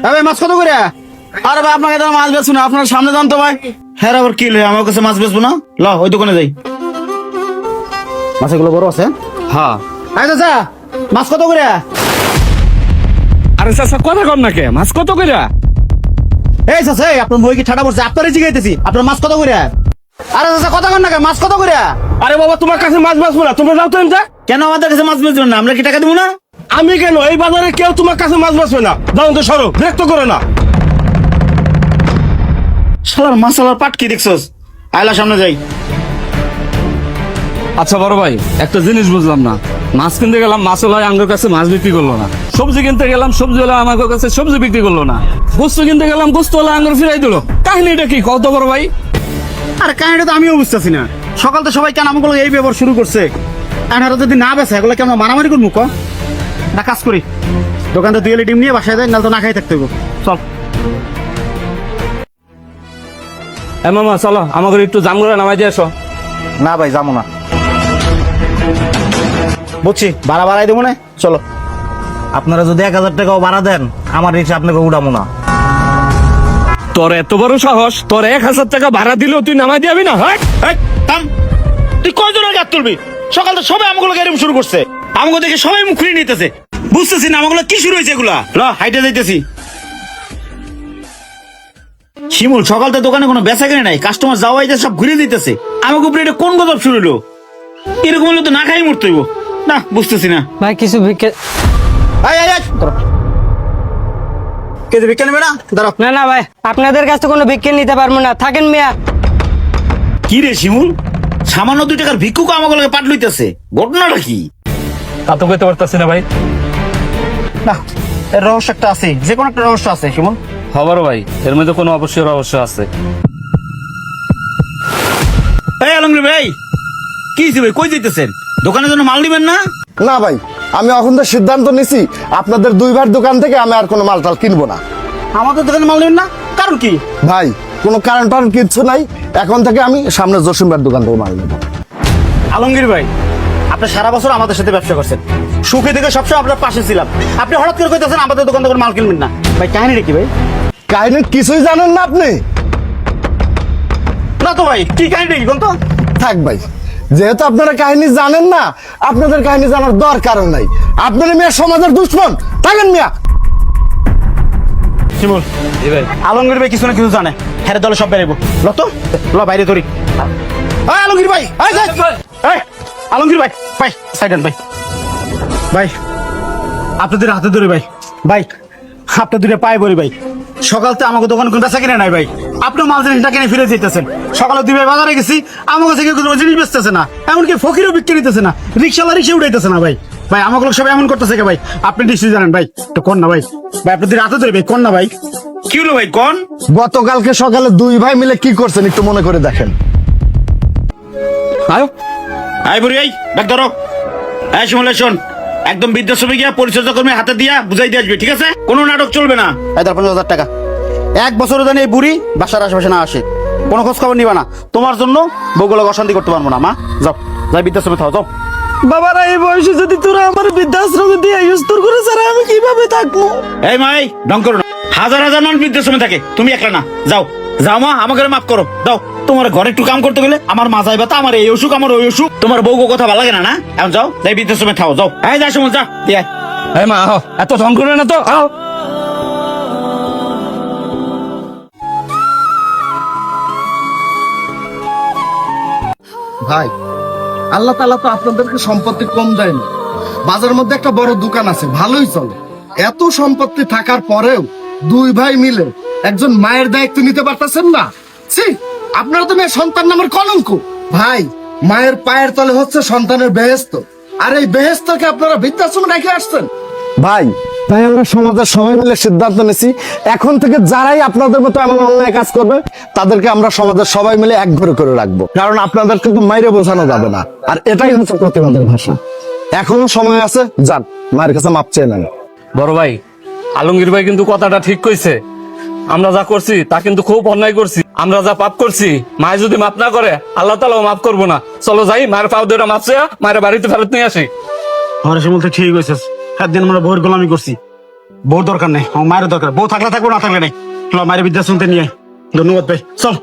ভাই মাছ কত করে? আরে ভাই আপনাকে তো মাছ বেচবো না, আপনার সামনে যান তো ভাই। হ্যাঁ আবার কি লে, আমার কাছে মাছ বেচবো না? ল ওই দোকানে যাই। মাছগুলো বড় আছে? হ্যাঁ। আচ্ছা আচ্ছা, মাছ কত করে? আরে চাচা কথা কর না কে, মাছ কত করে? এই চাচা, আপনার বই কি ঠাডা পড়ছে? আপনারই জিগাইতেছি, আপনার মাছ কত করে? আরে চাচা কথা কর না কে, মাছ কত করে? আরে বাবা তোমার কাছে মাছ বেচবো না, তোমরা যাও তো এনতে। কেন আমাদের কাছে মাছ বেচবেন না? আমরা কি টাকা দিব না? আমি কেন, এই বাজারে কেউ তোমার কাছে মাছ বেচবে না। যাও তো সরো, বিরক্ত করো না। শালার মাছালার পাট কি দেখছস? আয়লা সামনে যাই। আচ্ছা বড় ভাই, একটা জিনিস বুঝলাম না। মাছ কিনতে গেলাম, মাছ ওলা আমার কাছে মাছ বিক্রি করলো না। সবজি কিনতে গেলাম, সবজি ওলা আমার কাছে সবজি বিক্রি করলো না। গোস্ত কিনতে গেলাম, গোস্ত ওলা আঙ্গুর ফিরাই দিল। কাহিনীটা কি কত বড় ভাই? আরে কাহিনীটা তো আমিও বুঝতেছি না। সকাল তো সবাই কেন আমাগুলো এই ব্যবহার শুরু করছে, আর যদি না বেছে এগুলো কেমন মারামারি করবো? ক না কাজ করি, দোকানটা দুই ডিম নিয়ে বাসায় যাই, নাহলে তো না খাই থাকতে হইব। চল। মামা চলো, আমাকে একটু জামগুলা নামাই দিয়ে আসো। না ভাই যাবো না, বুঝছি ভাড়া বাড়াই দেবো না। চলো। আপনারা যদি 1000 টাকাও ভাড়া দেন, আমার রিক্সা আপনাকে উঠাবো না। তোর এত বড় সাহস, তোর 1000 টাকা ভাড়া দিলেও তুই নামাই দিবি না? হ্যাঁ তুই কয়জনের গাছ তুলবি? সকাল তো সবাই আমাগুলো গাড়ি শুরু করছে, আমাকে দেখে সবাই মুখ খুলে নিতেছে। বুঝতেছি না আমাগুলো কি শুরু হয়েছে এগুলা। ল হাইটে যাইতেছি। শিমুল, সকাল তো দোকানে কোনো বেচা কিনে নাই, কাস্টমার যাওয়াই যা সব ঘুরে দিতেছে। আমাকে উপরে এটা কোন গজব শুরু হলো? এরকম হলে তো না খাই মরতে হইব। না বুঝতেছি না ভাই কিছু ভিক্ষে। ভিক্ষা নেবে না? দাঁড়াও। না না ভাই, আপনাদের কাছে কোনো ভিক্ষে নিতে পারবো না, থাকেন মিয়া। কি রে শিমুল, সামান্য 2 টাকার ভিক্ষুক আমাকে পাট লইতেছে, ঘটনাটা কি? তা তো কইতে পারতাছি না ভাই। না, এর রহস্য একটা আছে, যে কোনো একটা রহস্য আছে শিমুল। খবর ভাই, এর মধ্যে কোনো অবশ্যই রহস্য আছে। এই আলমগীর ভাই, কি হয়েছে ভাই? কই যেতেছেন? দোকানের জন্য মাল নিবেন না? না ভাই, আমি এখন তো সিদ্ধান্ত নিছি আপনাদের 2 ভাইয়ের দোকান থেকে আমি আর কোনো মালটাল কিনবো না। আমাদের দোকানে মাল নেবেন না? কারণ কি? ভাই কোনো কারণ টারণ কিচ্ছু নাই, এখন থেকে আমি সামনে জসিম ভাইয়ের দোকান থেকে মাল নেবো। আলমগীর ভাই, আপনি সারা বছর আমাদের সাথে ব্যবসা করছেন, সুখে থেকে সবসময় আপনার পাশে ছিলাম। আপনি হঠাৎ করে কইতেছেন আমাদের দোকান থেকে মাল কিনবেন না। ভাই কাহিনীটা কি ভাই? কাহিনী কিছুই জানেন না আপনি? না তো ভাই, কি কাহিনীটা কি কোন তো? থাক ভাই, যেহেতু আপনারা কাহিনী জানেন না, আপনাদের কাহিনী জানার দরকারও নাই। আপনারা মিয়া সমাজের দুশ্মন, থাকেন মিয়া। শিমুল, ভাই আলমগীর ভাই কিছু না কিছু জানে, হ্যাঁ দলে সব বেরাইবো। ল তো, ল বাইরে ধরি। এই আলমগীর ভাই, এই যাই। এই আলমগীর ভাই, ভাই সাইডেন ভাই। ভাই আপনাদের হাতে ধরে ভাই, ভাই আপনার দুটো পায়ে পড়ি ভাই। সকালতে আমাকে দোকান কোন বেচা কিনে নাই ভাই, আপনি মাল জিনিসটা কিনে ফিরে যেতেছেন। সকালে 2 ভাই বাজারে গেছি, আমার কাছে কেউ কোনো জিনিস বেচতেছে না, এমনকি ফকিরও বিক্রি নিতেছে না, রিক্সাওয়ালা রিক্সা উঠাইতেছে না ভাই। ভাই আমাকে লোক সব এমন করতেছে কে ভাই? আপনি নিশ্চয়ই জানেন ভাই, তো কোন না ভাই? ভাই আপনাদের হাতে ধরে ভাই, কোন না ভাই? কি হলো ভাই কোন? গতকালকে সকালে 2 ভাই মিলে কি করছেন একটু মনে করে দেখেন। আয়ো। আই বুড়ি, এই ডাক ধরো। এই শিমুল, শোন, একদম বৃদ্ধাশ্রমে গিয়া পরিচর্যা কর্মী হাতে দিয়া বুঝাই দিয়ে আসবে, ঠিক আছে? কোনো নাটক চলবে না। এই 50,000 টাকা, 1 বছরে জানি এই বুড়ি বাসার আশেপাশে না আসে, কোনো খোঁজ খবর নিবা না। তোমার জন্য বউগুলো অশান্তি করতে পারবো না। মা যাও, যাই বৃদ্ধাশ্রমে থাও, যাও। বাবারা এই বয়সে যদি তোরা আমার বৃদ্ধাশ্রমে দিয়ে ইউজ করে ছাড়া আমি কিভাবে থাকবো? এই মাই ঢং করো না, হাজার হাজার মানুষ বৃদ্ধাশ্রমে থাকে, তুমি একলা না। যাও যাও মা, আমাকে মাফ করো, দাও। তোমার ঘরে একটু কাম করতে গেলে আমার মাথায় ব্যথা, আমার এই অসুখ, আমার ওই অসুখ, তোমার বউ কথা ভালো লাগে না না? এখন যাও, যাই বৃদ্ধাশ্রমে থাও, যাও। এই যা সময় যা দিয়ে। এই মা আহ, এত ঢং করে না তো। আহ ভাই আল্লাহ তাআলা তো আপনাদেরকে সম্পত্তি কম দেয়নি। বাজারের মধ্যে একটা বড় দোকান আছে, ভালোই চলে। এত সম্পত্তি থাকার পরেও 2 ভাই মিলে একজন মায়ের দায়িত্ব নিতে পারতেছেন না। ছি, আপনারা তো মেয়ে সন্তান নামের কলঙ্ক। ভাই মায়ের পায়ের তলে হচ্ছে সন্তানের বেহেশত, আর এই বেহেশতকে আপনারা বৃদ্ধাশ্রমে রেখে আসছেন। ভাই তাই আমরা সমাজের সবাই মিলে সিদ্ধান্ত নিয়েছি, এখন থেকে যারাই আপনাদের মতো এমন অন্যায় কাজ করবে তাদেরকে আমরা সমাজের সবাই মিলে এক ঘরে করে রাখবো। কারণ আপনাদের কিন্তু মাইরে বোঝানো যাবে না, আর এটাই হচ্ছে প্রতিবাদের ভাষা। এখনো সময় আছে, যান মায়ের কাছে মাপ চেয়ে নেন। বড় ভাই, আলমগীর ভাই কিন্তু কথাটা ঠিক কইছে। আমরা যা করছি তা কিন্তু খুব অন্যায় করছি। আমরা যা পাপ করছি, মায় যদি মাপ না করে আল্লাহ তাআলাও মাফ করবো না। চলো যাই, মায়ের পাও দুটা মাপ চেয়ে মায়ের বাড়িতে ফেরত নিয়ে আসি। আমার শিমুল তো ঠিক হয়েছে, 7 দিন আমরা বউয়ের গোলামি করছি, বউ দরকার নেই, আমার মায়ের দরকার। বউ থাকলে থাকবো, না থাকলে নেই। ল মায়ের বৃদ্ধাশ্রমতে নিয়ে আয়। ধন্যবাদ ভাই, চল।